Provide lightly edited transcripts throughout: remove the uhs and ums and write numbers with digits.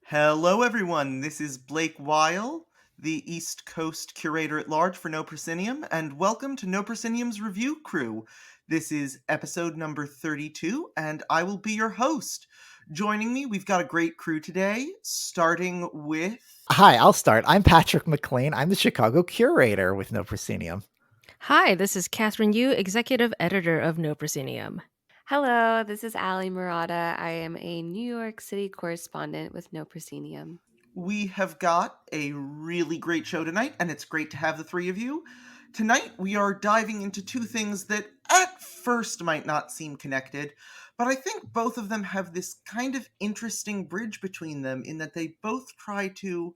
Hello, everyone. This is Blake Weil, the East Coast Curator at Large for No Proscenium, and welcome to No Proscenium's Review Crew. This is episode number 32, and I will be your host. Joining me, we've got a great crew today, starting with... Hi, I'll start. I'm Patrick McLean. I'm the Chicago Curator with No Proscenium. Hi, this is Kathryn Yu, Executive Editor of No Proscenium. Hello, this is Allie Marotta. I am a New York City correspondent with No Proscenium. We have got a really great show tonight, and it's great to have the three of you. Tonight, we are diving into two things that at first might not seem connected, but I think both of them have this kind of interesting bridge between them in that they both try to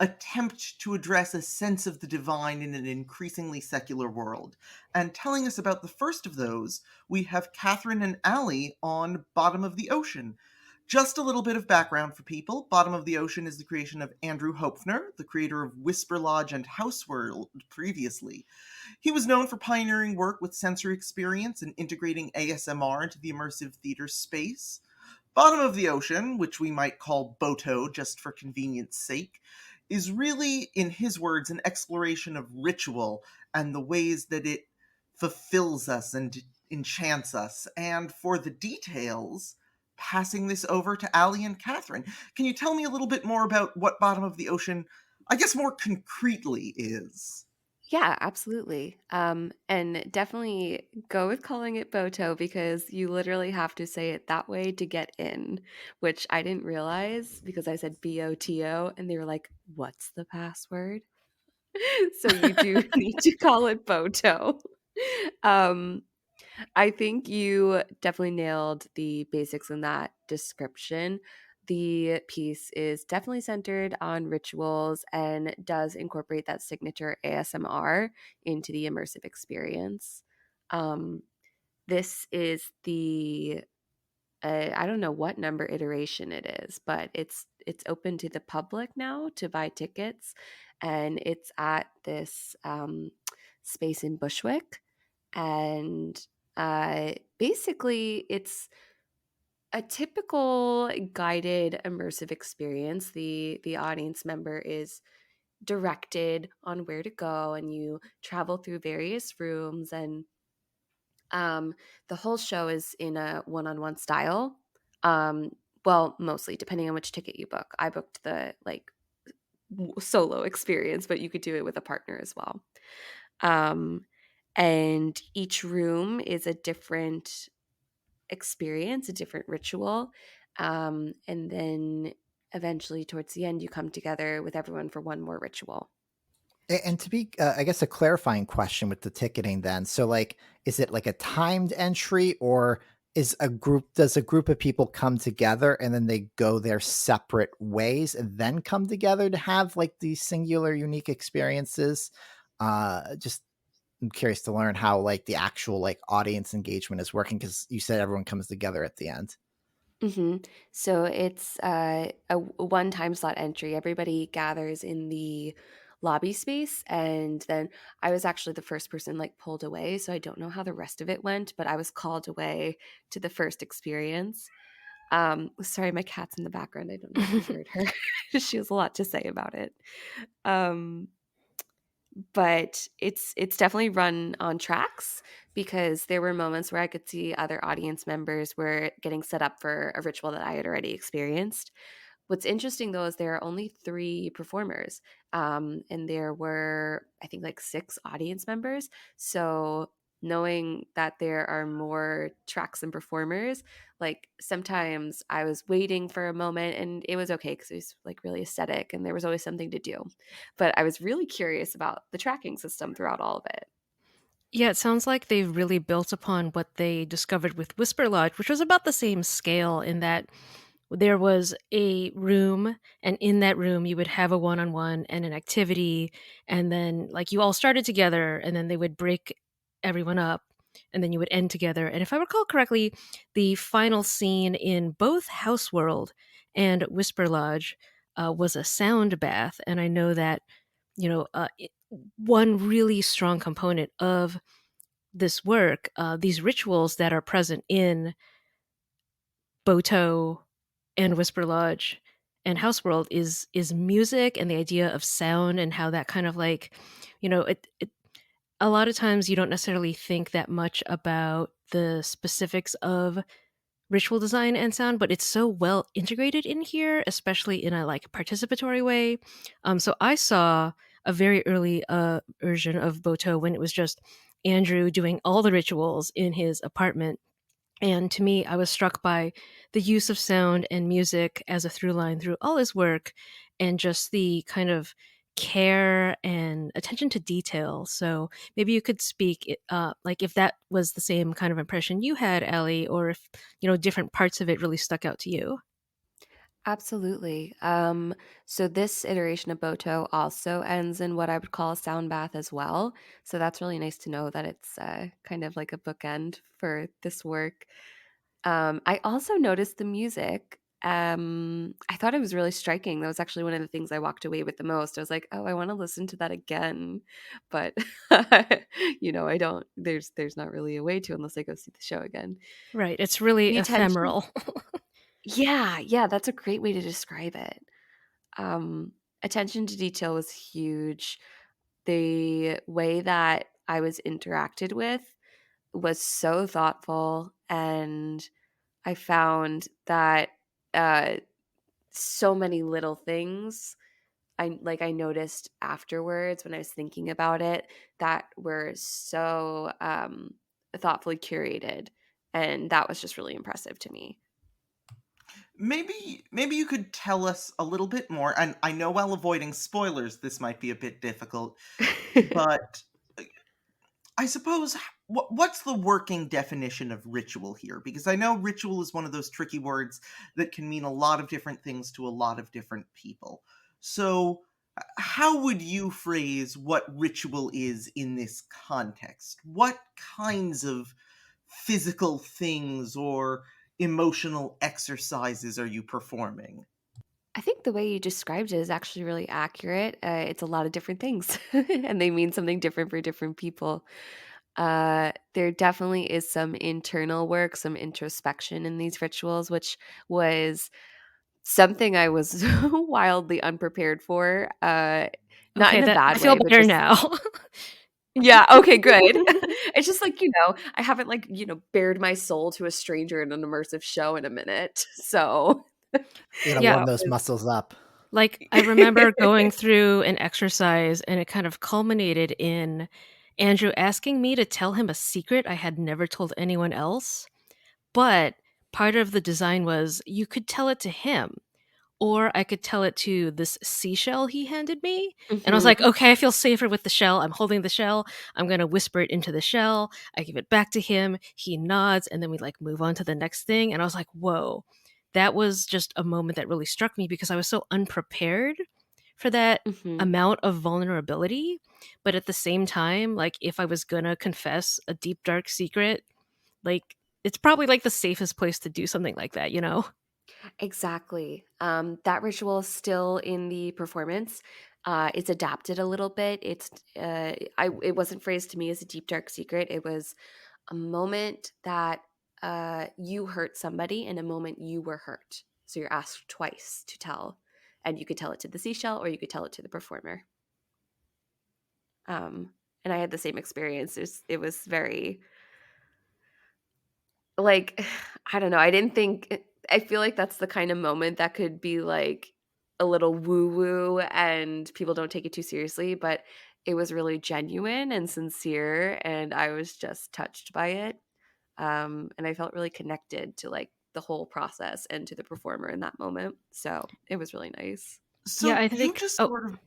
attempt to address a sense of the divine in an increasingly secular world. And telling us about the first of those, we have Kathryn and Allie on Bottom of the Ocean. Just a little bit of background for people. Bottom of the Ocean is the creation of Andrew Hopfner, the creator of Whisper Lodge and Houseworld previously. He was known for pioneering work with sensory experience and integrating ASMR into the immersive theater space. Bottom of the Ocean, which we might call Boto just for convenience sake, is really, in his words, an exploration of ritual and the ways that it fulfills us and enchants us. And for the details, passing this over to Allie and Kathryn. Can you tell me a little bit more about what Bottom of the Ocean, I guess more concretely, is? Yeah, absolutely. And definitely go with calling it Boto because you literally have to say it that way to get in, which I didn't realize because I said BOTO and they were like, what's the password? So you do need to call it Boto. Um, I think you definitely nailed the basics in that description. The piece is definitely centered on rituals and does incorporate that signature ASMR into the immersive experience. Um, this is the I don't know what number iteration it is, but it's open to the public now to buy tickets, and it's at this space in Bushwick, and basically it's a typical guided immersive experience. The audience member is directed on where to go, and you travel through various rooms, and the whole show is in a one-on-one style. Well, mostly depending on which ticket you book. I booked the solo experience, but you could do it with a partner as well. Um, and each room is a different experience, a different ritual. And then eventually, towards the end, you come together with everyone for one more ritual. And to be, I guess, a clarifying question with the ticketing then. So, like, is it like a timed entry or does a group of people come together and then they go their separate ways and then come together to have like these singular, unique experiences? Just I'm curious to learn how like the actual like audience engagement is working because you said everyone comes together at the end. So it's a one time slot entry. Everybody gathers in the lobby space, and then I was actually the first person like pulled away, so I don't know how the rest of it went, but I was called away to the first experience. Sorry, my cat's in the background. I don't know if you heard her. She has a lot to say about it. Um, but it's definitely run on tracks because there were moments where I could see other audience members were getting set up for a ritual that I had already experienced. What's interesting though is there are only 3 performers, and there were I think like 6 audience members. So knowing that there are more tracks and performers, like sometimes I was waiting for a moment and it was okay because it was like really aesthetic and there was always something to do. But I was really curious about the tracking system throughout all of it. Yeah, it sounds like they've really built upon what they discovered with Whisper Lodge, which was about the same scale in that there was a room, and in that room you would have a one-on-one and an activity, and then like you all started together, and then they would break everyone up, and then you would end together. And if I recall correctly, the final scene in both Houseworld and Whisper Lodge was a sound bath, and I know that one really strong component of this work, these rituals that are present in Boto and Whisper Lodge and Houseworld is music and the idea of sound and how that kind of like, it a lot of times you don't necessarily think that much about the specifics of ritual design and sound, but it's so well integrated in here, especially in a like participatory way. So I saw a very early version of Boto when it was just Andrew doing all the rituals in his apartment. And to me, I was struck by the use of sound and music as a through line through all his work and just the kind of care and attention to detail. So maybe you could speak, like if that was the same kind of impression you had, Allie, or if, different parts of it really stuck out to you. Absolutely. So this iteration of Boto also ends in what I would call a sound bath as well. So that's really nice to know that it's kind of like a bookend for this work. I also noticed the music. I thought it was really striking. That was actually one of the things I walked away with the most. I was like, "Oh, I want to listen to that again," but I don't. There's not really a way to unless I go see the show again. Right. It's really The attention, ephemeral. yeah, that's a great way to describe it. Um, Attention to detail was huge. The way that I was interacted with was so thoughtful, and I found that uh, so many little things I noticed afterwards when I was thinking about it that were so thoughtfully curated, and that was just really impressive to me. Maybe you could tell us a little bit more. And I know while avoiding spoilers, this might be a bit difficult, but I suppose what's the working definition of ritual here? Because I know ritual is one of those tricky words that can mean a lot of different things to a lot of different people. So, how would you phrase what ritual is in this context? What kinds of physical things or emotional exercises are you performing? I think the way you described it is actually really accurate. It's a lot of different things, and they mean something different for different people. There definitely is some internal work, some introspection in these rituals, which was something I was wildly unprepared for. Not Okay, in a that I bad feel way, but better just now. yeah, okay, good. It's just like, I haven't like, bared my soul to a stranger in an immersive show in a minute. So, You gotta Yeah, warm that those was muscles up. like I remember going through an exercise and it kind of culminated in Andrew asking me to tell him a secret I had never told anyone else. But part of the design was you could tell it to him, or I could tell it to this seashell he handed me. And I was like, Mhm. okay, I feel safer with the shell. I'm holding the shell. I'm going to whisper it into the shell. I give it back to him. He nods. And then we like move on to the next thing. And I was like, whoa, that was just a moment that really struck me because I was so unprepared for that Mhm. amount of vulnerability. But at the same time, like if I was going to confess a deep, dark secret, like it's probably like the safest place to do something like that, you know? Exactly. That ritual is still in the performance. It's adapted a little bit. It wasn't phrased to me as a deep dark secret. It was a moment that you hurt somebody and a moment you were hurt. So you're asked twice to tell, and you could tell it to the seashell or you could tell it to the performer. And I had the same experience. It was very like I don't know. I feel like that's the kind of moment that could be like a little woo woo and people don't take it too seriously, but it was really genuine and sincere and I was just touched by it. And I felt really connected to like the whole process and to the performer in that moment. So, it was really nice. Yeah, So I you think. just Oh, sort of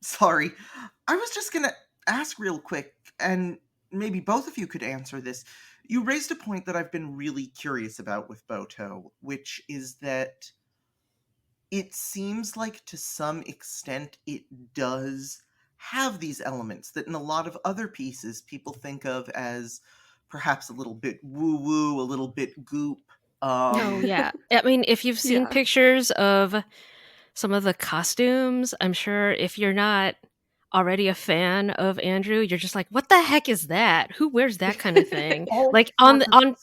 sorry. I was just going to ask real quick, and maybe both of you could answer this. You raised a point that I've been really curious about with Boto, which is that it seems like to some extent it does have these elements that in a lot of other pieces people think of as perhaps a little bit woo woo, a little bit goop. oh, Um, yeah. I mean, if you've seen Yeah. pictures of some of the costumes, I'm sure if you're not already a fan of Andrew, you're just like, what the heck is that? Who wears that kind of thing? all Like sorts of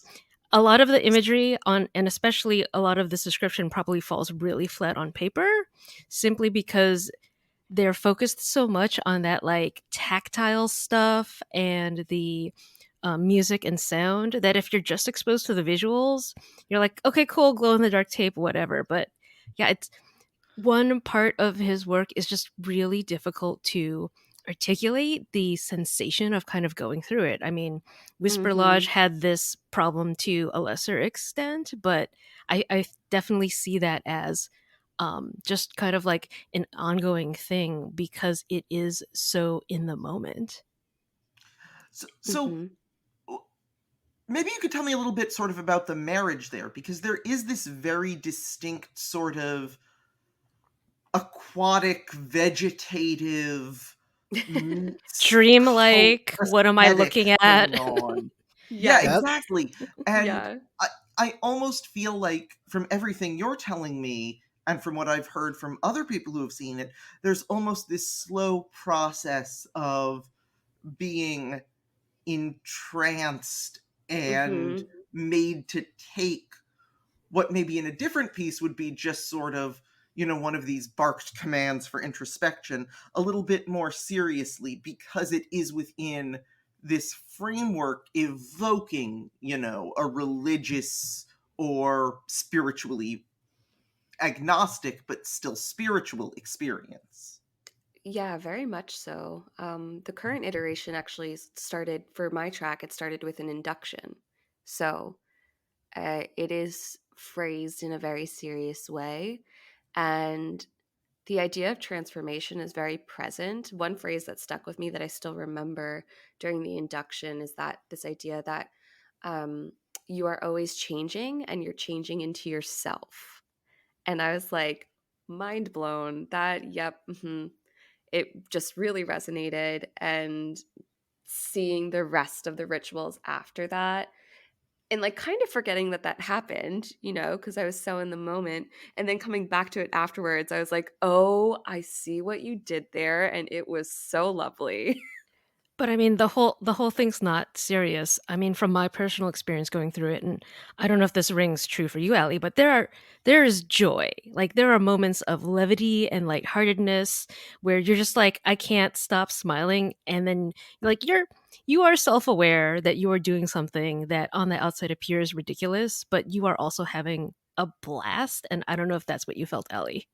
A lot of the imagery on, and especially a lot of this description probably falls really flat on paper, simply because they're focused so much on that like tactile stuff and the music and sound that if you're just exposed to the visuals, you're like, okay, cool, glow in the dark tape, whatever. But yeah, it's one part of his work is just really difficult to articulate the sensation of kind of going through it. I mean, Whisper Lodge Mm-hmm. had this problem to a lesser extent, but I definitely see that as just kind of like an ongoing thing because it is so in the moment. So Mm-hmm. maybe you could tell me a little bit sort of about the marriage there, because there is this very distinct sort of aquatic, vegetative, meets cult Dreamlike, what am I aesthetic looking going at? on. Yeah, Yes. Yep. exactly. And Yeah. I almost feel like from everything you're telling me and from what I've heard from other people who have seen it, there's almost this slow process of being entranced and Mm-hmm. made to take what maybe in a different piece would be just sort of, one of these barked commands for introspection a little bit more seriously, because it is within this framework evoking, a religious or spiritually agnostic but still spiritual experience. Yeah, very much so. The current iteration actually started for my track. It started with an induction, so it is phrased in a very serious way, and the idea of transformation is very present. One phrase that stuck with me that I still remember during the induction is that this idea that um, you are always changing and you're changing into yourself. And I was like, mind blown. That, yep, it just really resonated. And seeing the rest of the rituals after that, and like kind of forgetting that that happened, because I was so in the moment. And then coming back to it afterwards, I was like, oh, I see what you did there. And it was so lovely. But I mean, the whole thing's not serious. I mean, from my personal experience going through it, and I don't know if this rings true for you, Allie, but there is joy. Like there are moments of levity and lightheartedness where you're just like, I can't stop smiling, and then like you are self aware that you are doing something that on the outside appears ridiculous, but you are also having a blast. And I don't know if that's what you felt, Allie.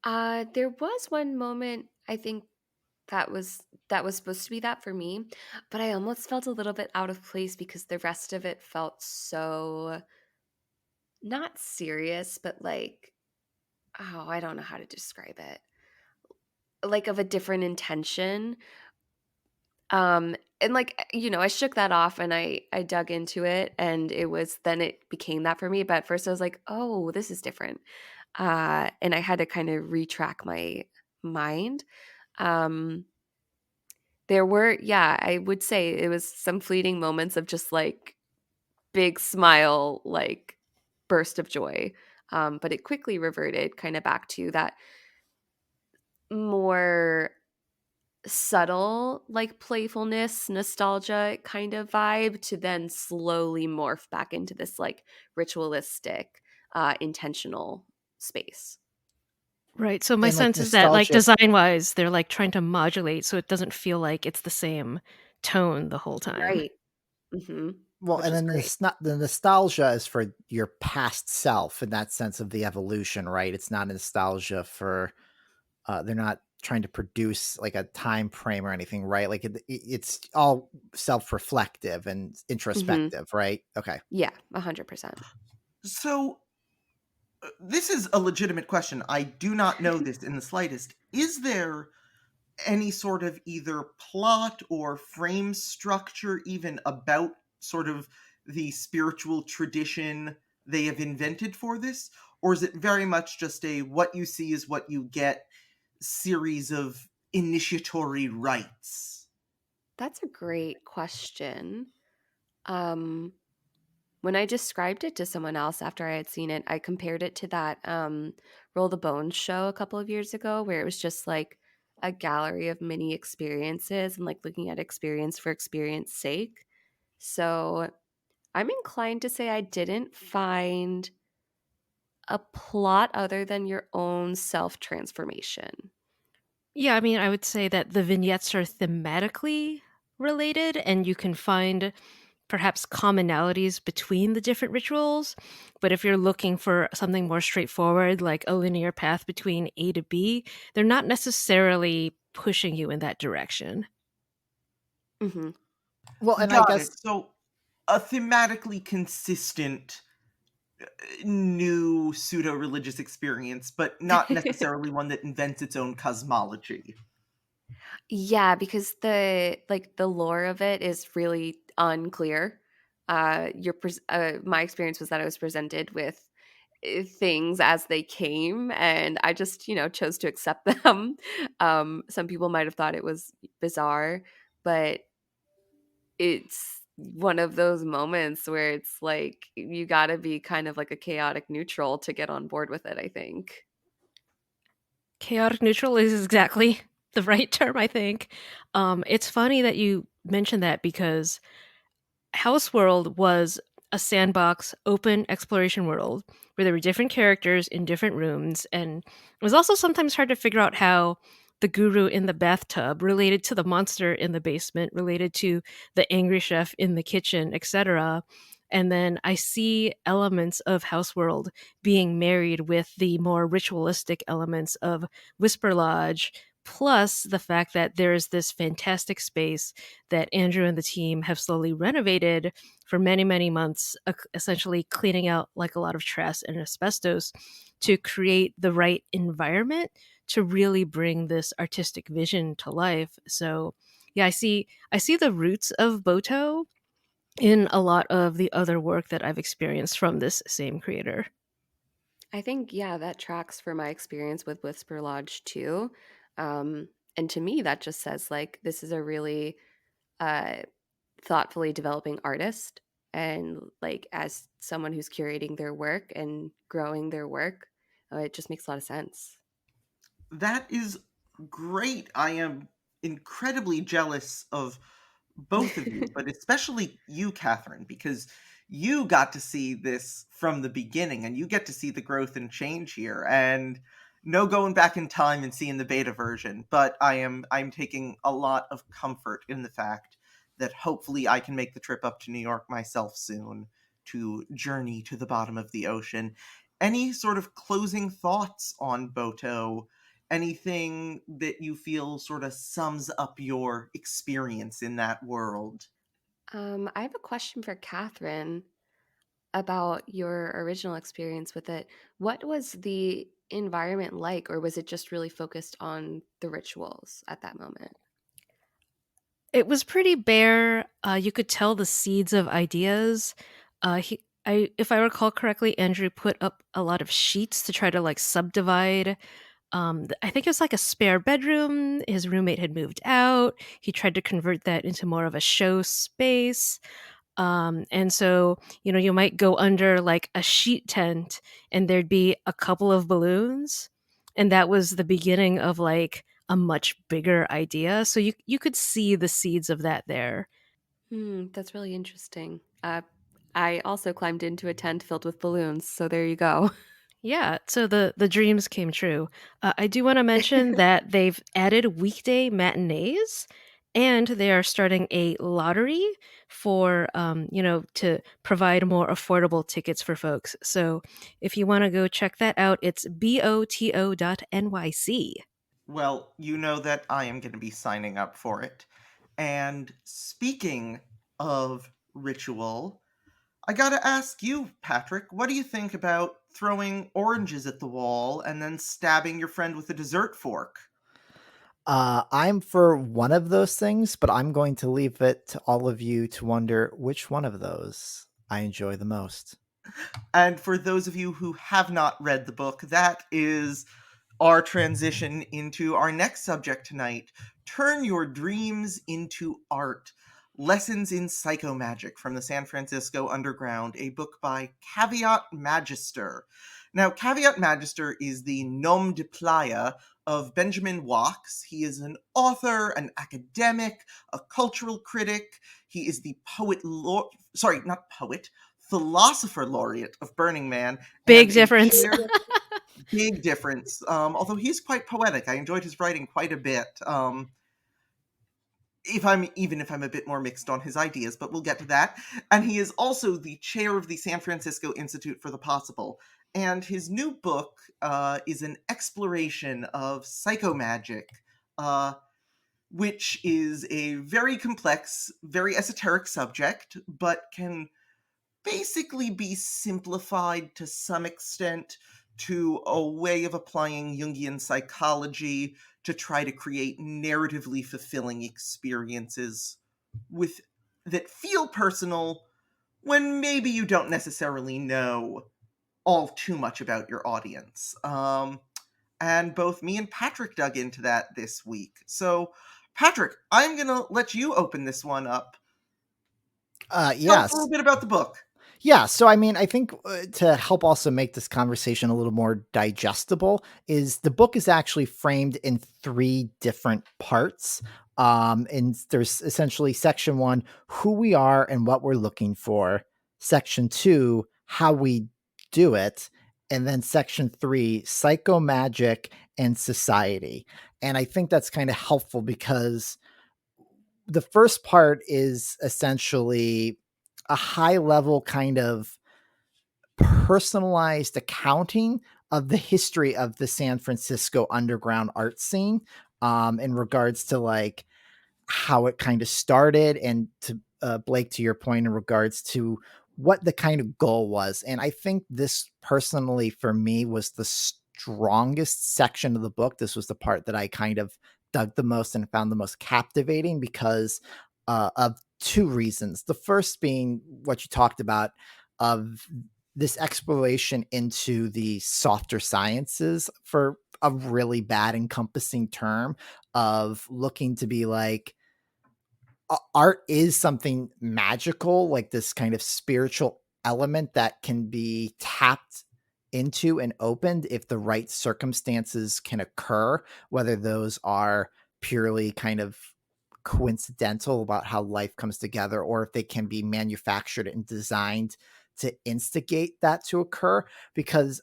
There was one moment, I think, that was supposed to be that for me, but I almost felt a little bit out of place because the rest of it felt so not serious, but like, oh, I don't know how to describe it. Like of a different intention. And like, I shook that off and I dug into it, and it became that for me. But at first I was like, oh, this is different. And I had to kind of retrack my mind. Um there were, yeah, I would say it was some fleeting moments of just like big smile, like burst of joy. But it quickly reverted kind of back to that more subtle, like playfulness, nostalgia kind of vibe, to then slowly morph back into this like ritualistic, intentional space. Right. So my And like sense is that like nostalgia. design wise, they're like trying to modulate so it doesn't feel like it's the same tone the whole time. Right. Hmm. Well, Which and is then great. the nostalgia is for your past self in that sense of the evolution, right? It's not nostalgia for they're not trying to produce like a time frame or anything, right? Like it's all self-reflective and Hmm. introspective, right? Okay. Yeah, 100%. So, this is a legitimate question. I do not know this in the slightest. Is there any sort of either plot or frame structure even about sort of the spiritual tradition they have invented for this? Or is it very much just a what you see is what you get series of initiatory rites? That's a great question. Um, when I described it to someone else after I had seen it, I compared it to that Roll the Bones show a couple of years ago, where it was just like a gallery of mini experiences and like looking at experience for experience sake. So I'm inclined to say I didn't find a plot other than your own self-transformation. Yeah, I mean, I would say that the vignettes are thematically related, and you can find perhaps commonalities between the different rituals. But if you're looking for something more straightforward, like a linear path between A to B, they're not necessarily pushing you in that direction. Mhm. Well, and I Got it. guess So a thematically consistent new pseudo-religious experience, but not necessarily one that invents its own cosmology. Yeah, because the lore of it is really unclear. My experience was that I was presented with things as they came, and I just, chose to accept them. Some people might have thought it was bizarre, but it's one of those moments where it's like you got to be kind of like a chaotic neutral to get on board with it, I think. Chaotic neutral is exactly the right term, I think. It's funny that you mentioned that because Houseworld was a sandbox, open exploration world where there were different characters in different rooms, and it was also sometimes hard to figure out how the guru in the bathtub related to the monster in the basement, related to the angry chef in the kitchen, etc. And then I see elements of Houseworld being married with the more ritualistic elements of Whisper Lodge, plus the fact that there's this fantastic space that Andrew and the team have slowly renovated for many, many months, essentially cleaning out like a lot of trash and asbestos to create the right environment to really bring this artistic vision to life. So, yeah, I see the roots of Boto in a lot of the other work that I've experienced from this same creator. I think, yeah, that tracks for my experience with Whisper Lodge too. Um, and to me, that just says like this is a really uh, thoughtfully developing artist. And like as someone who's curating their work and growing their work, it just makes a lot of sense. That is great. I am incredibly jealous of both of you, but especially you, Kathryn, because you got to see this from the beginning and you get to see the growth and change here. And no going back in time and seeing the beta version, but I'm taking a lot of comfort in the fact that hopefully I can make the trip up to New York myself soon to journey to the bottom of the ocean. Any sort of closing thoughts on Boto? Anything that you feel sort of sums up your experience in that world? I have a question for Catherine about your original experience with it. What was the environment like, or was it just really focused on the rituals at that moment? It was pretty bare. You could tell the seeds of ideas. If I recall correctly, Andrew put up a lot of sheets to try to like subdivide. I think it was like a spare bedroom. His roommate had moved out. He tried to convert that into more of a show space. And so, you might go under like a sheet tent and there'd be a couple of balloons. And that was the beginning of like a much bigger idea. So you could see the seeds of that there. That's really interesting. I also climbed into a tent filled with balloons, so there you go. Yeah, so the dreams came true. I do want to mention that they've added weekday matinees, and they are starting a lottery for to provide more affordable tickets for folks. So if you want to go check that out, it's boto.nyc. Well, you know that I am going to be signing up for it. And speaking of ritual, I gotta ask you, Patrick, what do you think about throwing oranges at the wall and then stabbing your friend with a dessert fork? I'm for one of those things, but I'm going to leave it to all of you to wonder which one of those I enjoy the most. And for those of you who have not read the book, that is our transition into our next subject tonight. Turn Your Dreams into Art. Lessons in Psychomagic from the San Francisco Underground, a book by Caveat Magister. Now, Caveat Magister is the nom de playa of Benjamin Wachs. He is an author, an academic, a cultural critic. He is the philosopher laureate of Burning Man. Big and difference. Big difference. Although he's quite poetic. I enjoyed his writing quite a bit. Even if I'm a bit more mixed on his ideas, but we'll get to that. And he is also the chair of the San Francisco Institute for the Possible. And his new book is an exploration of psychomagic, which is a very complex, very esoteric subject, but can basically be simplified to some extent to a way of applying Jungian psychology to try to create narratively fulfilling experiences that feel personal when maybe you don't necessarily know all too much about your audience. And both me and Patrick dug into that this week. So, Patrick, I'm going to let you open this one up. Tell us Yes. a little bit about the book. Yeah, so I mean, I think to help also make this conversation a little more digestible, is the book is actually framed in 3 different parts. And there's essentially section 1, who we are and what we're looking for. Section 2, how we do it. And then section 3, psychomagic and society. And I think that's kind of helpful because the first part is essentially a high level kind of personalized accounting of the history of the San Francisco underground art scene, in regards to like how it kind of started, and to Blake, to your point, in regards to what the kind of goal was. And I think this personally for me was the strongest section of the book. This was the part that I kind of dug the most and found the most captivating because of 2 reasons. The first being what you talked about, of this exploration into the softer sciences, for a really bad encompassing term, of looking to be like, art is something magical, like this kind of spiritual element that can be tapped into and opened if the right circumstances can occur, whether those are purely kind of coincidental about how life comes together, or if they can be manufactured and designed to instigate that to occur. Because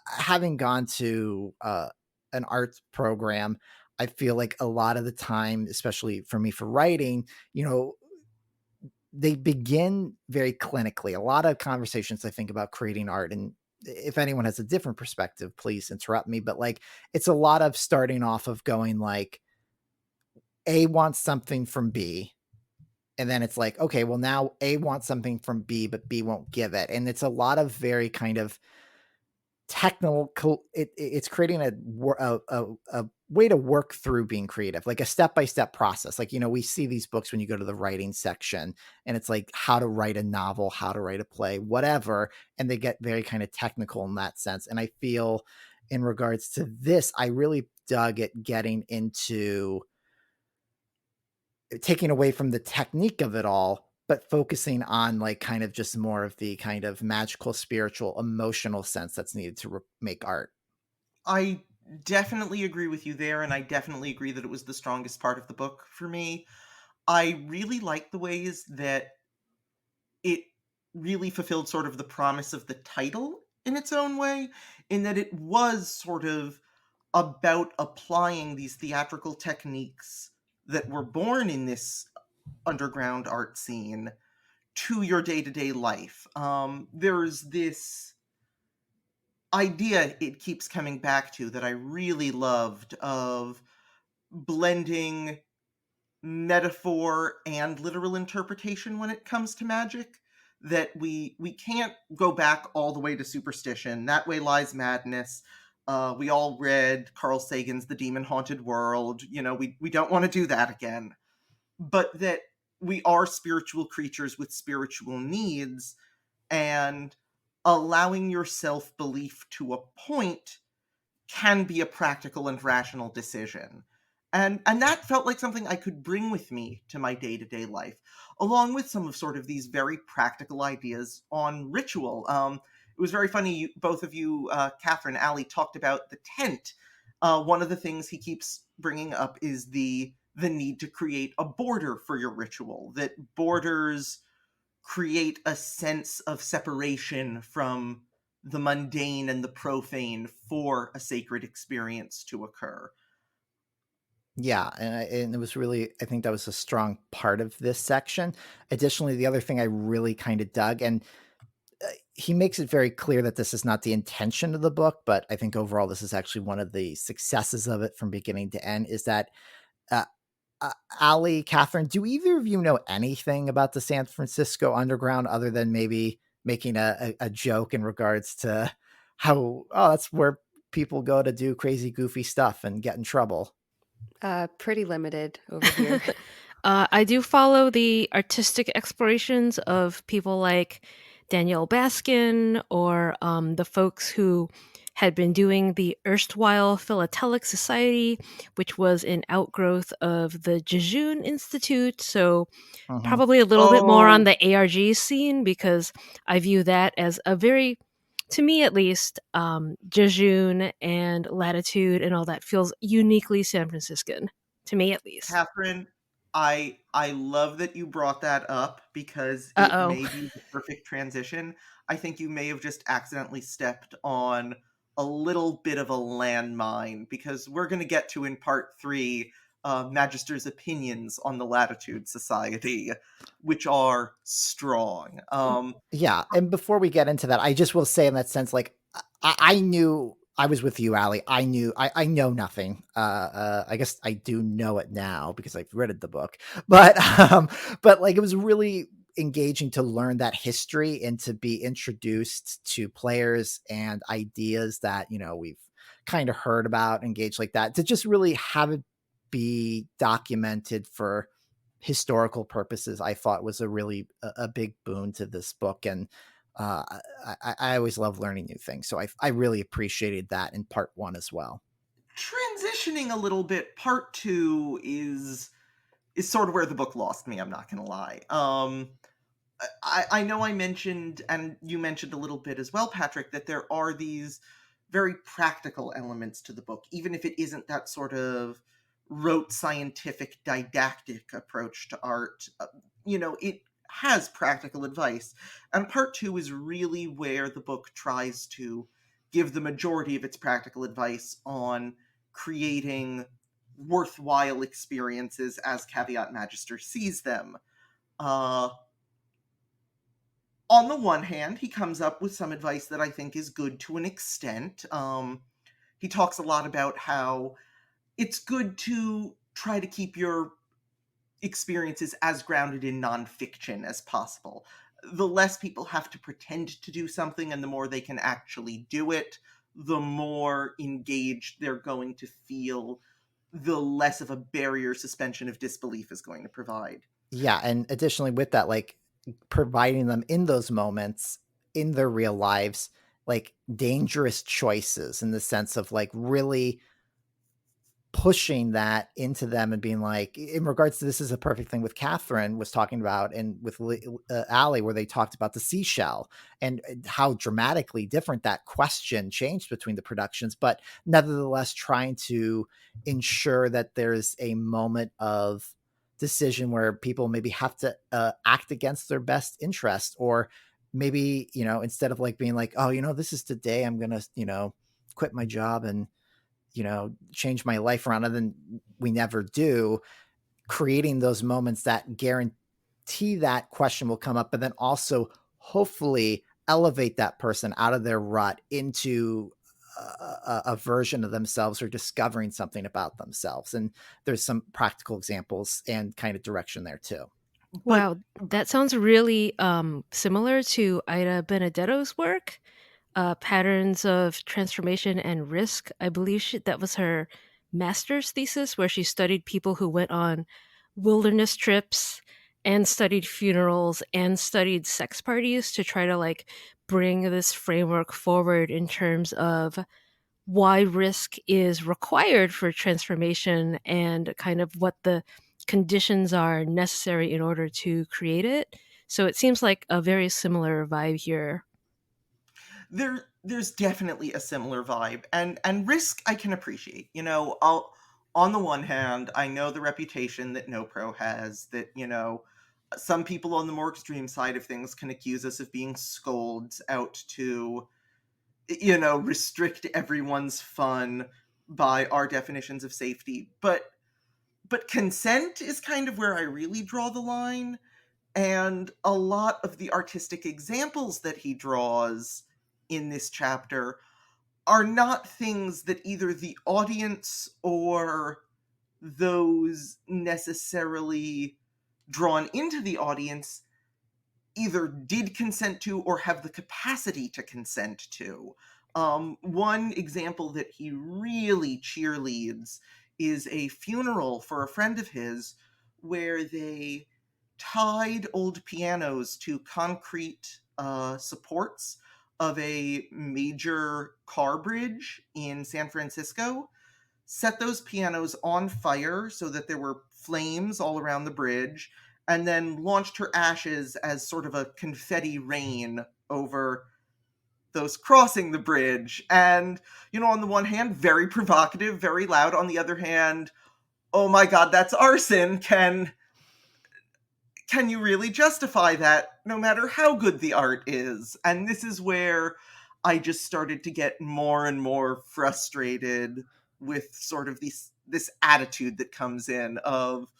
having gone to an arts program, I feel like a lot of the time, especially for me for writing, they begin very clinically. A lot of conversations I think about creating art, and if anyone has a different perspective, please interrupt me. But like, it's a lot of starting off of going like, A wants something from B. And then it's like, okay, well now A wants something from B, but B won't give it. And it's a lot of very kind of technical. It's creating a way to work through being creative, like a step-by-step process. Like, we see these books when you go to the writing section, and it's like how to write a novel, how to write a play, whatever. And they get very kind of technical in that sense. And I feel in regards to this, I really dug at getting into taking away from the technique of it all, but focusing on like kind of just more of the kind of magical, spiritual, emotional sense that's needed to make art. I definitely agree with you there, and I definitely agree that it was the strongest part of the book for me. I really like the ways that it really fulfilled sort of the promise of the title in its own way, in that it was sort of about applying these theatrical techniques that were born in this underground art scene to your day-to-day life. There's this idea it keeps coming back to that I really loved, of blending metaphor and literal interpretation when it comes to magic. That we can't go back all the way to superstition. That way lies madness. We all read Carl Sagan's The Demon Haunted World. We don't want to do that again. But that we are spiritual creatures with spiritual needs, and allowing your self-belief to a point can be a practical and rational decision. And that felt like something I could bring with me to my day-to-day life, along with some of sort of these very practical ideas on ritual. it was very funny. Both of you, Kathryn, Allie, talked about the tent. One of the things he keeps bringing up is the need to create a border for your ritual. That borders create a sense of separation from the mundane and the profane for a sacred experience to occur. Yeah, and it was really, I think that was a strong part of this section. Additionally, the other thing I really kind of dug, and he makes it very clear that this is not the intention of the book, but I think overall this is actually one of the successes of it from beginning to end, is that uh, Allie, Kathryn, do either of you know anything about the San Francisco Underground other than maybe making a joke in regards to how, oh, that's where people go to do crazy, goofy stuff and get in trouble? Pretty limited over here. I do follow the artistic explorations of people like Danielle Baskin or the folks who had been doing the erstwhile Philatelic Society, which was an outgrowth of the Jejune Institute. So Mhm. probably a little bit more on Oh, the ARG scene, because I view that as a very, to me at least, Jejune and Latitude and all that feels uniquely San Franciscan, to me at least. Catherine, I love that you brought that up because it Uh-oh. may be the perfect transition. I think you may have just accidentally stepped on a little bit of a landmine because we're going to get to in part 3 Magister's opinions on the Latitude Society, which are strong. Yeah, and before we get into that, I just will say in that sense, like I knew I was with you, Allie. I know nothing. I guess I do know it now because I've read the book, but but like it was really engaging to learn that history and to be introduced to players and ideas that we've kind of heard about, engaged like that, to just really have it be documented for historical purposes. I thought was a really a big boon to this book, and I always love learning new things, so I really appreciated that in part 1 as well. Transitioning a little bit, part 2 is sort of where the book lost me, I'm not going to lie. I know I mentioned, and you mentioned a little bit as well, Patrick, that there are these very practical elements to the book, even if it isn't that sort of rote scientific didactic approach to art. It has practical advice. And part 2 is really where the book tries to give the majority of its practical advice on creating worthwhile experiences as Caveat Magister sees them. Uh, on the one hand, he comes up with some advice that I think is good to an extent. He talks a lot about how it's good to try to keep your experiences as grounded in nonfiction as possible. The less people have to pretend to do something and the more they can actually do it, the more engaged they're going to feel, the less of a barrier suspension of disbelief is going to provide. Yeah, and additionally with that, like providing them in those moments in their real lives, like dangerous choices in the sense of like really pushing that into them and being like, in regards to, this is a perfect thing with Kathryn was talking about, and with Allie, where they talked about the seashell and how dramatically different that question changed between the productions, but nevertheless trying to ensure that there's a moment of decision where people maybe have to act against their best interest, or maybe instead of like being like, oh, this is the day I'm gonna quit my job and change my life around, and then we never do, creating those moments that guarantee that question will come up, but then also hopefully elevate that person out of their rut into a version of themselves, or discovering something about themselves. And there's some practical examples and kind of direction there too. But Wow, that sounds really similar to Ida Benedetto's work, Patterns of Transformation and Risk. I believe that was her master's thesis, where she studied people who went on wilderness trips and studied funerals and studied sex parties to try to like bring this framework forward in terms of why risk is required for transformation and kind of what the conditions are necessary in order to create it. So it seems like a very similar vibe here. there's definitely a similar vibe, and Risk I can appreciate. On the one hand, I know the reputation that No Pro has, that some people on the more extreme side of things can accuse us of being scolds out to restrict everyone's fun by our definitions of safety. But consent is kind of where I really draw the line. And a lot of the artistic examples that he draws in this chapter are not things that either the audience or those necessarily drawn into the audience either did consent to or have the capacity to consent to. One example that he really cheerleads is a funeral for a friend of his where they tied old pianos to concrete supports of a major car bridge in San Francisco, set those pianos on fire so that there were flames all around the bridge, and then launched her ashes as sort of a confetti rain over those crossing the bridge. And, on the one hand, very provocative, very loud. On the other hand, oh my God, that's arson. Can you really justify that, no matter how good the art is? And this is where I just started to get more and more frustrated with sort of this attitude that comes in of,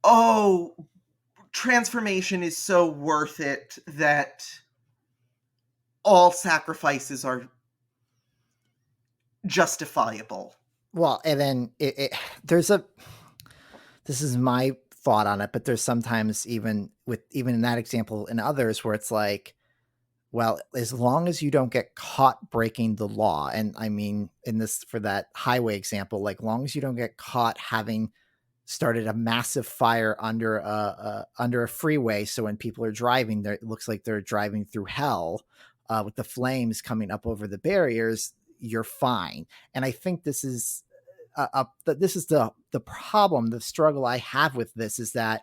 oh, transformation is so worth it that all sacrifices are justifiable. Well, and then this is my thought on it, but there's sometimes even in that example and others where it's like, well, as long as you don't get caught breaking the law, and I mean, for that highway example, like, long as you don't get caught having started a massive fire under a freeway, so when people are driving, it looks like they're driving through hell with the flames coming up over the barriers, you're fine. And I think this is the problem, the struggle I have with this is that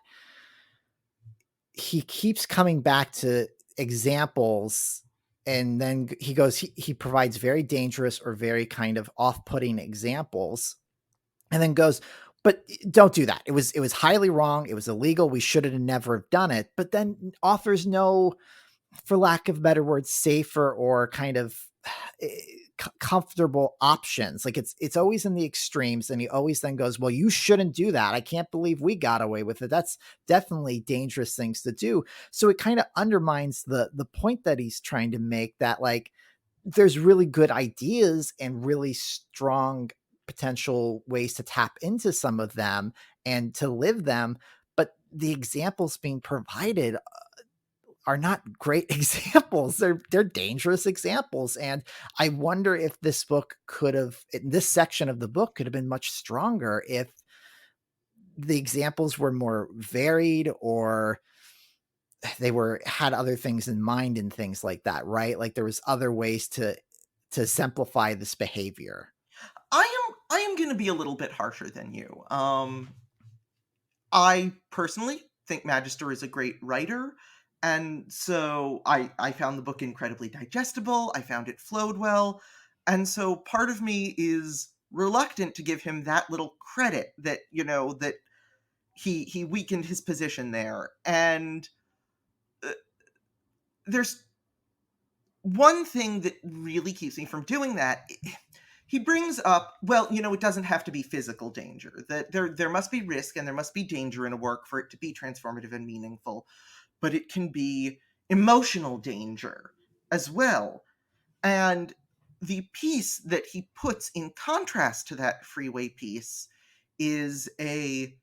he keeps coming back to examples, and then he provides very dangerous or very kind of off-putting examples, and then goes, but don't do that. It was highly wrong. It was illegal. We should have never done it. But then offers no, for lack of better words, safer or kind of comfortable options. Like, it's always in the extremes, and he always then goes, well, you shouldn't do that. I can't believe we got away with it. That's definitely dangerous things to do. So it kind of undermines the point that he's trying to make, that like there's really good ideas and really strong potential ways to tap into some of them and to live them, but the examples being provided are not great examples. They're dangerous examples. And I wonder if this section of the book could have been much stronger if the examples were more varied, or they had other things in mind and things like that, right? Like there was other ways to simplify this behavior. I am going to be a little bit harsher than you. I personally think Magister is a great writer, and so I found the book incredibly digestible. I found it flowed well, and so part of me is reluctant to give him that little credit that that he weakened his position there. And there's one thing that really keeps me from doing that. He brings up, well, it doesn't have to be physical danger, that there must be risk and there must be danger in a work for it to be transformative and meaningful, but it can be emotional danger as well. And the piece that he puts in contrast to that freeway piece is a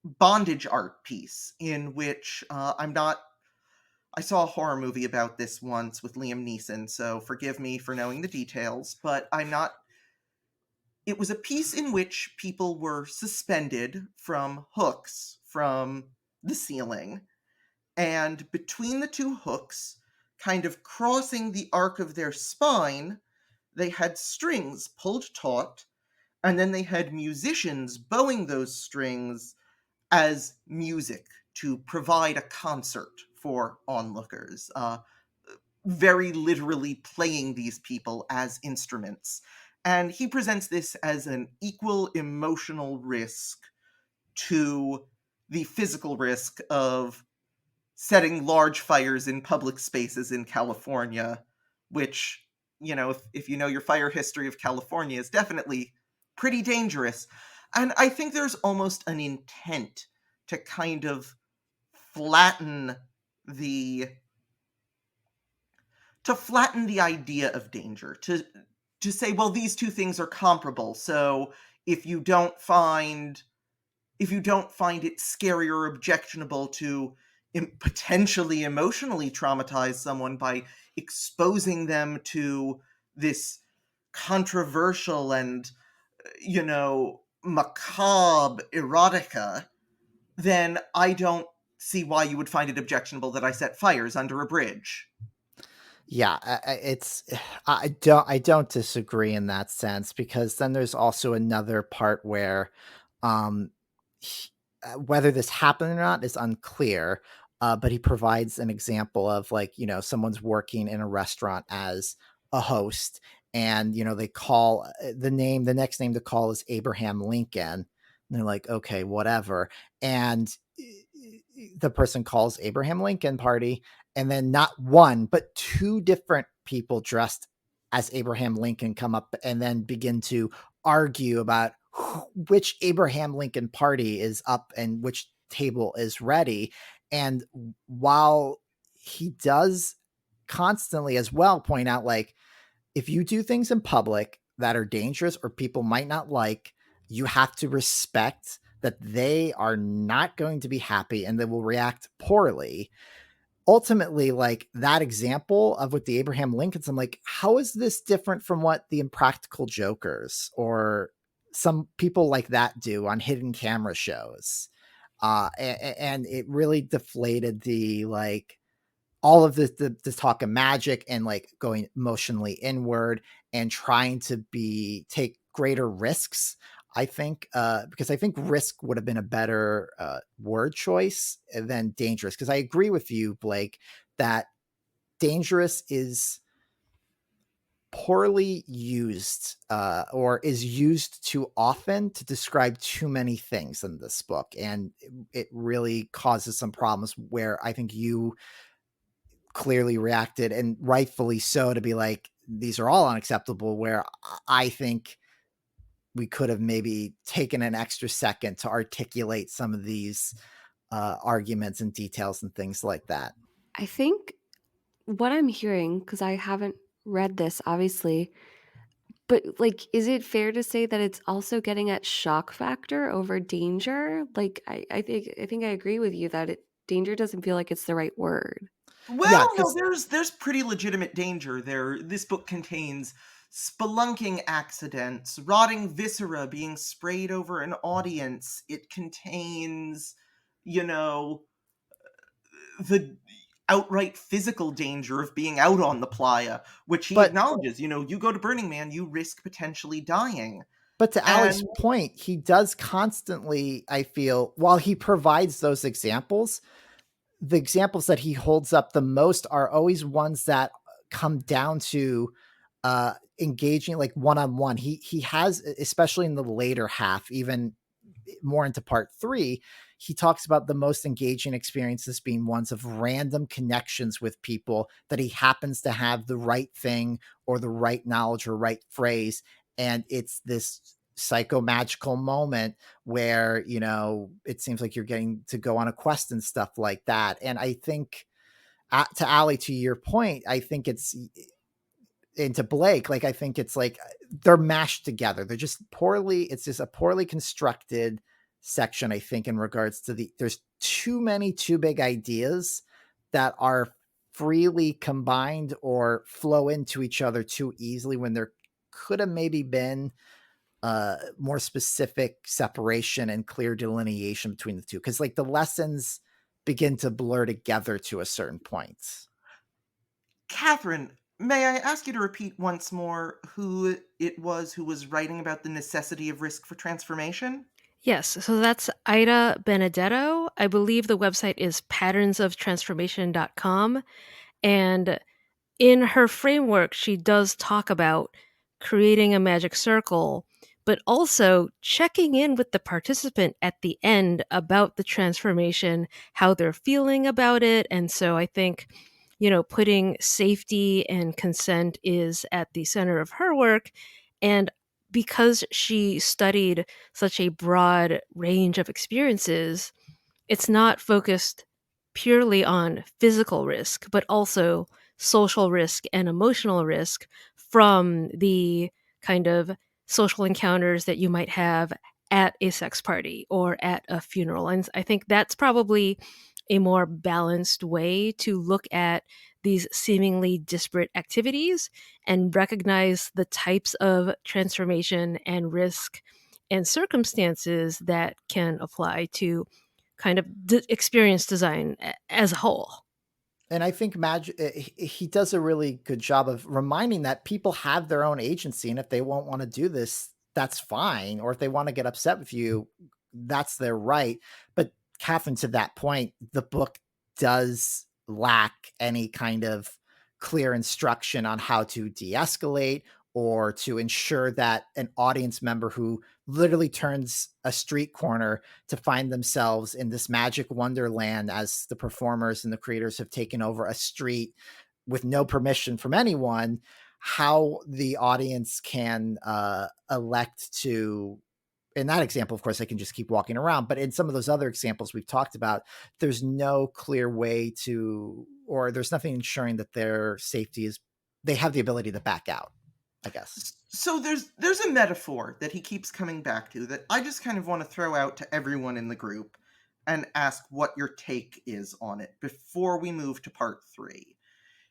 bondage art piece in which I saw a horror movie about this once with Liam Neeson, so forgive me for knowing the details, but it was a piece in which people were suspended from hooks from the ceiling, and between the two hooks, kind of crossing the arc of their spine, they had strings pulled taut, and then they had musicians bowing those strings as music to provide a concert for onlookers. very literally playing these people as instruments. And he presents this as an equal emotional risk to the physical risk of setting large fires in public spaces in California, which, if you know your fire history of California, is definitely pretty dangerous. And I think there's almost an intent to kind of flatten the idea of danger, to say, well, these two things are comparable. So if you don't find it scary or objectionable to potentially emotionally traumatize someone by exposing them to this controversial and, macabre erotica, then I don't see why you would find it objectionable that I set fires under a bridge. Yeah, I don't disagree in that sense, because then there's also another part where um whether this happened or not is unclear, but he provides an example of, like, someone's working in a restaurant as a host, and they call the next name to call is Abraham Lincoln, and they're like, okay, whatever, and the person calls Abraham Lincoln party, and then not one but two different people dressed as Abraham Lincoln come up and then begin to argue about which Abraham Lincoln party is up and which table is ready. And while he does constantly as well point out, like, if you do things in public that are dangerous or people might not like, you have to respect that they are not going to be happy and they will react poorly. Ultimately, like, that example of with the Abraham Lincolns, I'm like, how is this different from what the Impractical Jokers or some people like that do on hidden camera shows? And it really deflated the, like, all of the talk of magic and, like, going emotionally inward and trying to take greater risks. I think, because I think risk would have been a better word choice than dangerous. Because I agree with you, Blake, that dangerous is poorly used, or is used too often to describe too many things in this book. And it really causes some problems where I think you clearly reacted, and rightfully so, to be like, these are all unacceptable, where I think we could have maybe taken an extra second to articulate some of these arguments and details and things like that. I think what I'm hearing, because I haven't read this, obviously, but, like, is it fair to say that it's also getting at shock factor over danger? Like, I think I agree with you that danger doesn't feel like it's the right word. Yeah, Well, no, 'cause there's pretty legitimate danger there. This book contains spelunking accidents, rotting viscera being sprayed over an audience. It contains, you know, the outright physical danger of being out on the playa, which he but acknowledges. You go to Burning Man, you risk potentially dying. but to Allie's And point, he does constantly, I feel, while he provides those examples, the examples that he holds up the most are always ones that come down to engaging, like, one-on-one. He has, especially in the later half, even more into part 3, he talks about the most engaging experiences being ones of random connections with people that he happens to have the right thing or the right knowledge or right phrase, and it's this psychomagical moment where it seems like you're getting to go on a quest and stuff like that. And I think, to Allie, to your point, I think it's into Blake, like, I think it's like they're mashed together. They're just it's just a poorly constructed section, I think, in regards to there's too big ideas that are freely combined or flow into each other too easily, when there could have maybe been more specific separation and clear delineation between the two. Because, like, the lessons begin to blur together to a certain point. Kathryn, may I ask you to repeat once more who it was who was writing about the necessity of risk for transformation? Yes, so that's Ida Benedetto. I believe the website is patternsoftransformation.com. And in her framework, she does talk about creating a magic circle, but also checking in with the participant at the end about the transformation, how they're feeling about it. And so I think, putting safety and consent is at the center of her work. And because she studied such a broad range of experiences, it's not focused purely on physical risk, but also social risk and emotional risk from the kind of social encounters that you might have at a sex party or at a funeral. And I think that's probably a more balanced way to look at these seemingly disparate activities and recognize the types of transformation and risk and circumstances that can apply to kind of experience design as a whole. And I think he does a really good job of reminding that people have their own agency, and if they won't want to do this, that's fine. Or if they want to get upset with you, that's their right. But Kathryn, to that point, the book does lack any kind of clear instruction on how to de-escalate or to ensure that an audience member who literally turns a street corner to find themselves in this magic wonderland as the performers and the creators have taken over a street with no permission from anyone, how the audience can elect to, in that example, of course, they can just keep walking around. But in some of those other examples we've talked about, there's no clear way to, or there's nothing ensuring that their safety is, they have the ability to back out, I guess. So there's a metaphor that he keeps coming back to that I just kind of want to throw out to everyone in the group and ask what your take is on it before we move to part 3.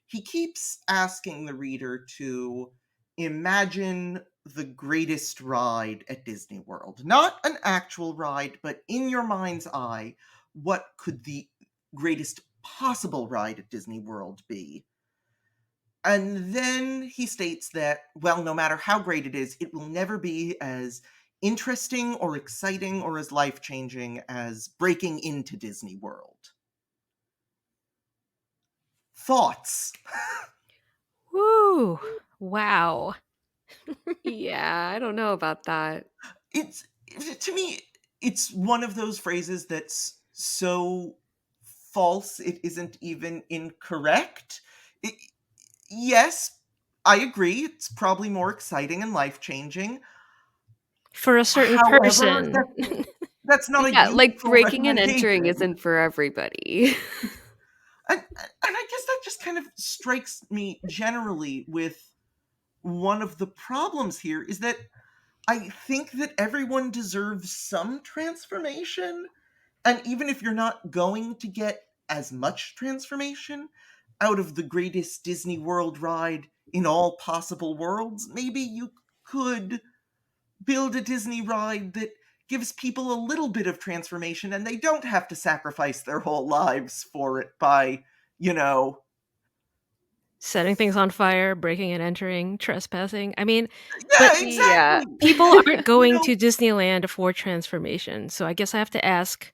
He keeps asking the reader to imagine the greatest ride at Disney World. Not an actual ride, but in your mind's eye, what could the greatest possible ride at Disney World be? And then he states that, well, no matter how great it is, it will never be as interesting or exciting or as life-changing as breaking into Disney World. Thoughts? Woo! Wow. Yeah, I don't know about that. To me, it's one of those phrases that's so false it isn't even incorrect. Yes, I agree, it's probably more exciting and life-changing. For a certain However, person. that's not a Yeah, like useful breaking and entering recommendation. isn't for everybody. And I guess that just kind of strikes me generally with one of the problems here is that I think that everyone deserves some transformation. And even if you're not going to get as much transformation out of the greatest Disney World ride in all possible worlds, maybe you could build a Disney ride that gives people a little bit of transformation and they don't have to sacrifice their whole lives for it by, setting things on fire, breaking and entering, trespassing. I mean, yeah, but Yeah. exactly. people aren't going to Disneyland for transformation. So I guess I have to ask,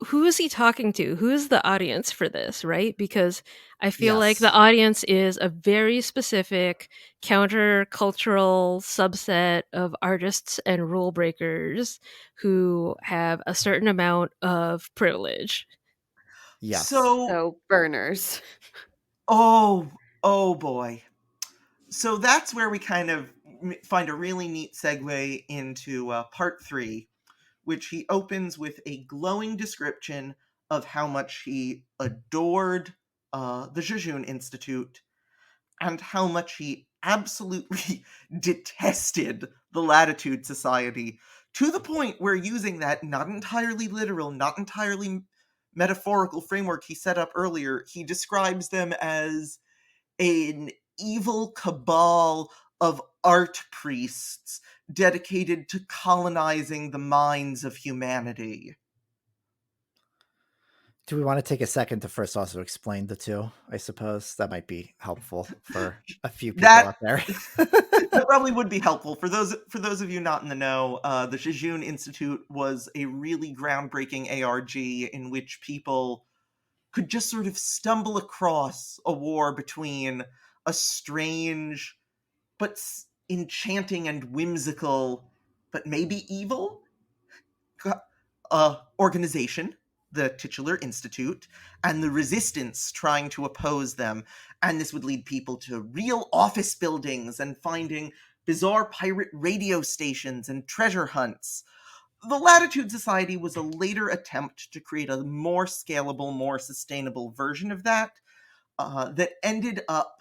who is he talking to? Who is the audience for this, right? Because I feel like the Yes. audience is a very specific countercultural subset of artists and rule breakers who have a certain amount of privilege. Yes. So burners. Oh boy. So that's where we kind of find a really neat segue into part 3, which he opens with a glowing description of how much he adored the Jejune Institute and how much he absolutely detested the Latitude Society, to the point where using that not entirely literal, not entirely metaphorical framework he set up earlier, he describes them as an evil cabal of art priests dedicated to colonizing the minds of humanity. Do we want to take a second to first also explain the two? I suppose that might be helpful for a few people out there. That probably would be helpful for those of you not in the know. The Jejune Institute was a really groundbreaking ARG in which people could just sort of stumble across a war between a strange but enchanting and whimsical, but maybe evil organization, the titular institute, and the resistance trying to oppose them. And this would lead people to real office buildings and finding bizarre pirate radio stations and treasure hunts. The Latitude Society was a later attempt to create a more scalable, more sustainable version of that that ended up,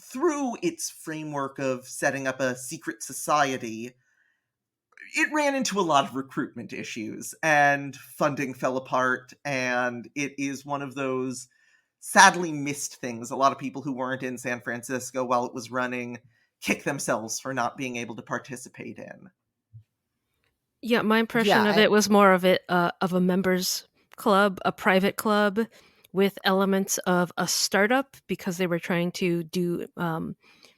through its framework of setting up a secret society, it ran into a lot of recruitment issues and funding fell apart, and it is one of those sadly missed things. A lot of people who weren't in San Francisco while it was running kick themselves for not being able to participate in. Yeah, my impression of Yeah, it was more of a members club, a private club with elements of a startup, because they were trying to do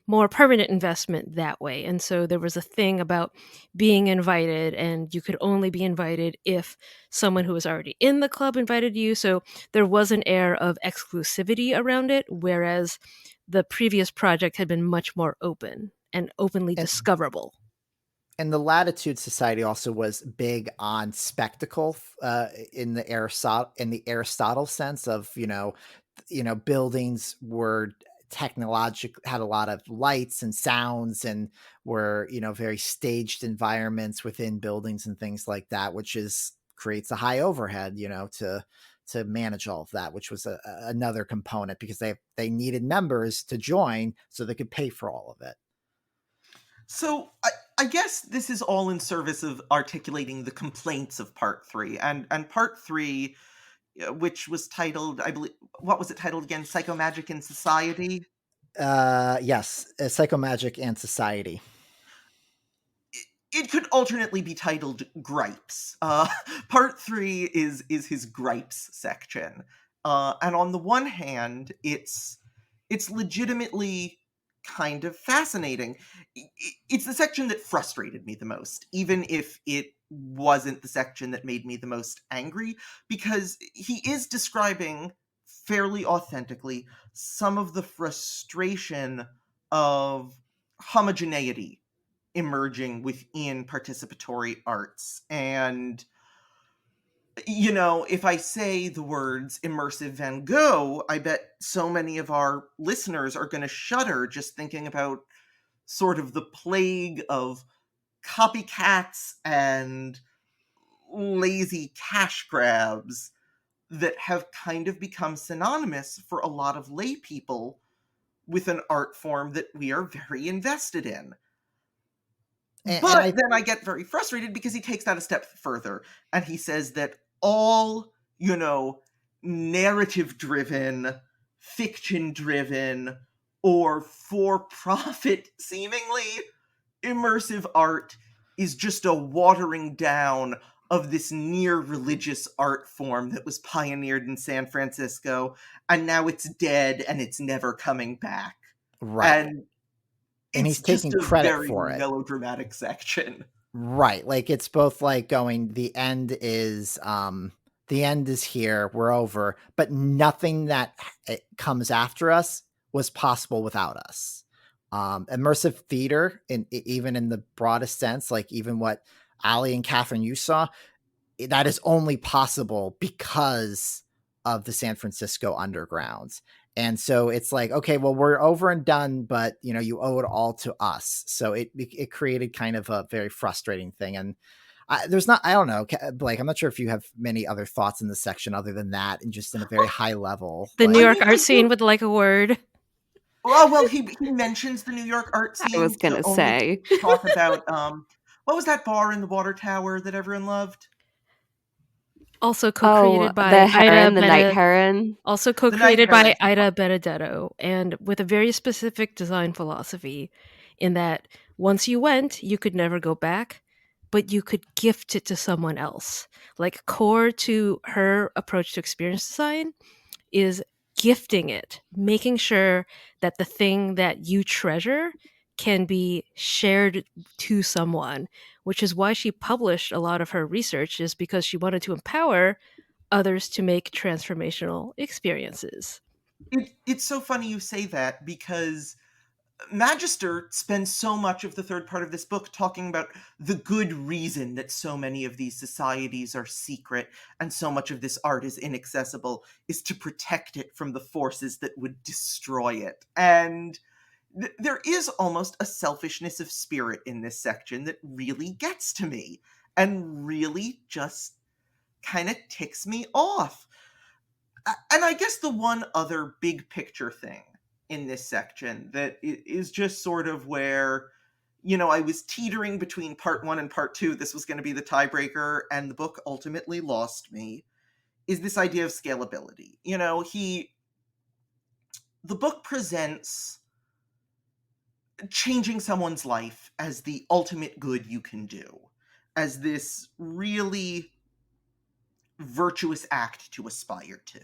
more permanent investment that way. And so there was a thing about being invited, and you could only be invited if someone who was already in the club invited you. So there was an air of exclusivity around it, whereas the previous project had been much more open and openly And- discoverable. and the Latitude Society also was big on spectacle in the Aristotle sense of buildings were technological, had a lot of lights and sounds, and were very staged environments within buildings and things like that, which creates a high overhead to manage all of that, which was another component, because they needed members to join so they could pay for all of it. So I guess this is all in service of articulating the complaints of part 3. And part 3, which was titled, I believe, what was it titled again? Psychomagic in Society? Yes, Psychomagic and Society. It could alternately be titled Gripes. Part 3 is his gripes section. And on the one hand, it's legitimately kind of fascinating. It's the section that frustrated me the most, even if it wasn't the section that made me the most angry, because he is describing fairly authentically some of the frustration of homogeneity emerging within participatory arts. And if I say the words immersive Van Gogh, I bet so many of our listeners are going to shudder just thinking about sort of the plague of copycats and lazy cash grabs that have kind of become synonymous for a lot of lay people with an art form that we are very invested in. But then I get very frustrated because he takes that a step further, and he says that all, narrative-driven, fiction-driven, or for-profit, seemingly, immersive art is just a watering down of this near-religious art form that was pioneered in San Francisco, and now it's dead and it's never coming back. Right. And he's taking just a credit very for it. Melodramatic section. Right. Like, it's both like going, the end is here, we're over, but nothing that comes after us was possible without us. Immersive theater, even in the broadest sense, like even what Allie and Kathryn Yu saw, that is only possible because of the San Francisco Underground. And so it's like, okay, well, we're over and done, but you owe it all to us. So it created kind of a very frustrating thing. And I don't know, Blake, I'm not sure if you have many other thoughts in this section other than that, and just in a very high level. The New York art scene would like a word. Well, he mentions the New York art scene. I was gonna say. Talk about what was that bar in the water tower that everyone loved? Also co-created by the Heron, the Night Heron. Also co-created by Ida Benedetto, and with a very specific design philosophy, in that once you went, you could never go back, but you could gift it to someone else. Like, core to her approach to experience design is gifting it, making sure that the thing that you treasure can be shared to someone, which is why she published a lot of her research, is because she wanted to empower others to make transformational experiences. It's so funny you say that, because Magister spends so much of the third part of this book talking about the good reason that so many of these societies are secret and so much of this art is inaccessible is to protect it from the forces that would destroy it. And there is almost a selfishness of spirit in this section that really gets to me and really just kind of ticks me off. And I guess the one other big picture thing in this section that is just sort of where, I was teetering between part 1 and part 2. This was going to be the tiebreaker, and the book ultimately lost me, is this idea of scalability. The book presents changing someone's life as the ultimate good you can do, as this really virtuous act to aspire to.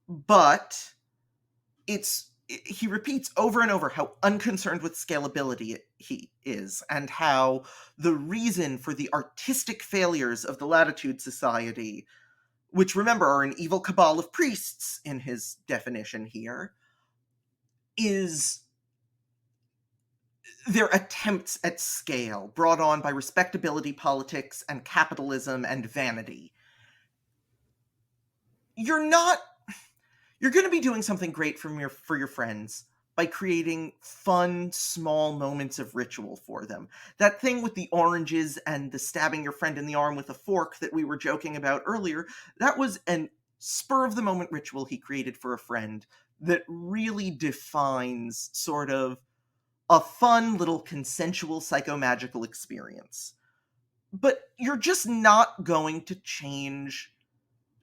But he repeats over and over how unconcerned with scalability he is, and how the reason for the artistic failures of the Latitude Society, which, remember, are an evil cabal of priests in his definition here, is their attempts at scale brought on by respectability politics and capitalism and vanity. You're going to be doing something great for your friends by creating fun, small moments of ritual for them. That thing with the oranges and the stabbing your friend in the arm with a fork that we were joking about earlier, that was an spur-of-the-moment ritual he created for a friend that really defines sort of a fun little consensual psychomagical experience. But you're just not going to change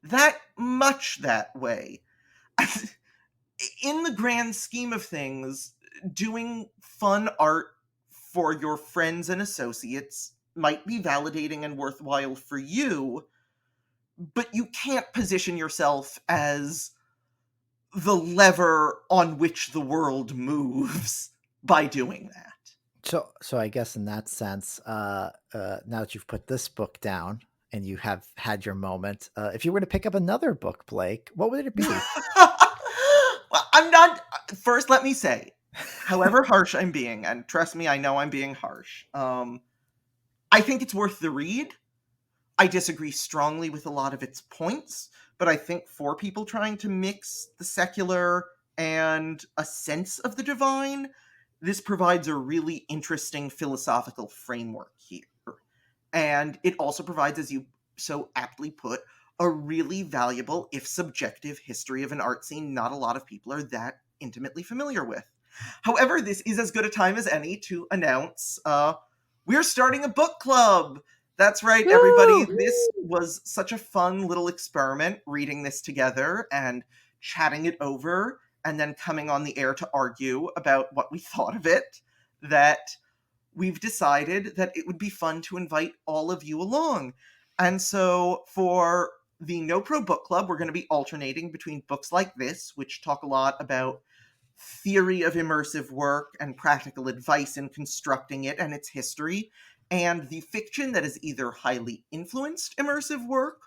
that much that way. In the grand scheme of things, doing fun art for your friends and associates might be validating and worthwhile for you, but you can't position yourself as the lever on which the world moves by doing that. So I guess in that sense, now that you've put this book down and you have had your moment, if you were to pick up another book, Blake, what would it be? Well, I'm not. First, let me say, however harsh I'm being, and trust me, I know I'm being harsh, I think it's worth the read. I disagree strongly with a lot of its points, but I think for people trying to mix the secular and a sense of the divine, this provides a really interesting philosophical framework here. And it also provides, as you so aptly put, a really valuable, if subjective, history of an art scene not a lot of people are that intimately familiar with. However, this is as good a time as any to announce we're starting a book club. That's right, everybody. Woo! This was such a fun little experiment, reading this together and chatting it over, and then coming on the air to argue about what we thought of it, that we've decided that it would be fun to invite all of you along. And so for the No Pro Book Club, we're going to be alternating between books like this, which talk a lot about theory of immersive work and practical advice in constructing it and its history, and the fiction that has either highly influenced immersive work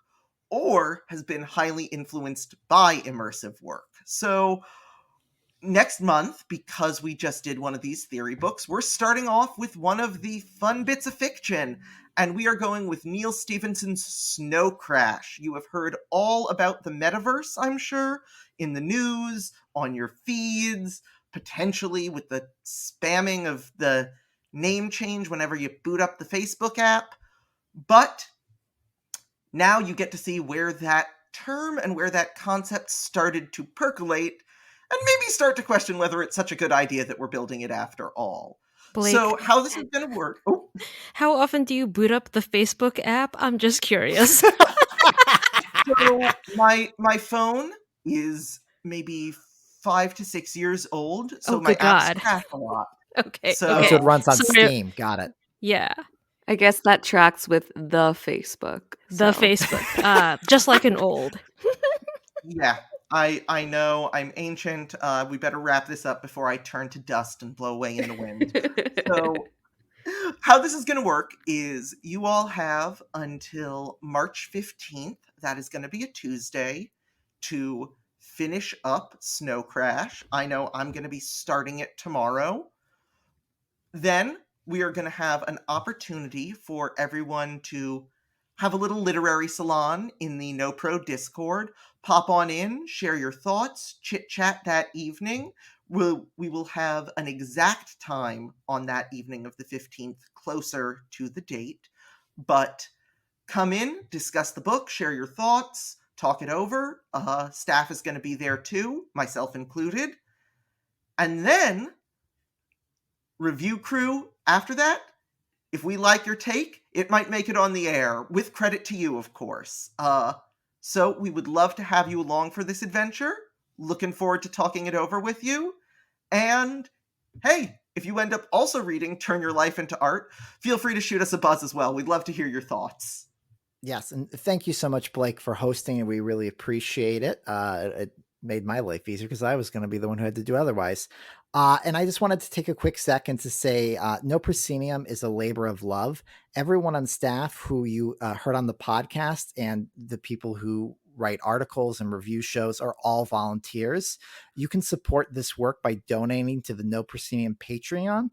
or has been highly influenced by immersive work. So next month, because we just did one of these theory books, we're starting off with one of the fun bits of fiction, and we are going with Neil Stephenson's Snow Crash. You have heard all about the metaverse, I'm sure, in the news, on your feeds, potentially with the spamming of the name change whenever you boot up the Facebook app. But now you get to see where that term and where that concept started to percolate, and maybe start to question whether it's such a good idea that we're building it after all. Blake, So how this is going to work... Oh. How often do you boot up the Facebook app? I'm just curious. So my phone is maybe 5 to 6 years old, so my good apps God. crash a lot. Okay. So, So okay. it runs on Sorry. Steam. Got it. Yeah. I guess that tracks with the Facebook. The so. Facebook. Just like an old. Yeah, I know, I'm ancient. We better wrap this up before I turn to dust and blow away in the wind. So how this is going to work is you all have until March 15th that is going to be a Tuesday, to finish up Snow Crash. I know I'm going to be starting it tomorrow. Then we are going to have an opportunity for everyone to have a little literary salon in the No Pro Discord. Pop on in, share your thoughts, chit chat that evening. We will have an exact time on that evening of the 15th closer to the date. But come in, discuss the book, share your thoughts, talk it over. Staff is going to be there too, myself included. And then review crew after that. If we like your take, it might make it on the air, with credit to you, of course. So we would love to have you along for this adventure. Looking forward to talking it over with you. And hey, if you end up also reading Turn Your Life into Art, feel free to shoot us a buzz as well. We'd love to hear your thoughts. Yes, and thank you so much, Blake, for hosting, and we really appreciate it. It made my life easier because I was going to be the one who had to do otherwise. And I just wanted to take a quick second to say No Proscenium is a labor of love. Everyone on staff who you heard on the podcast and the people who write articles and review shows are all volunteers. You can support this work by donating to the No Proscenium Patreon.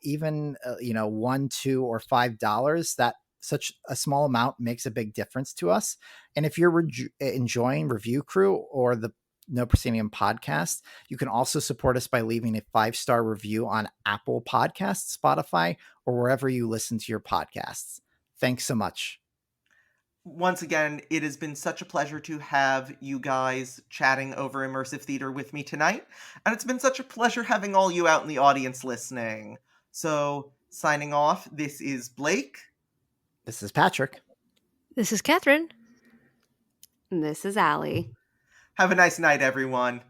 Even $1, $2, or $5, that such a small amount makes a big difference to us. And if you're enjoying Review Crew or the No Proscenium podcast, you can also support us by leaving a 5-star review on Apple Podcasts, Spotify, or wherever you listen to your podcasts. Thanks so much. Once again, it has been such a pleasure to have you guys chatting over immersive theater with me tonight. And it's been such a pleasure having all you out in the audience listening. So, signing off, this is Blake. This is Patrick. This is Kathryn. And this is Allie. Have a nice night, everyone.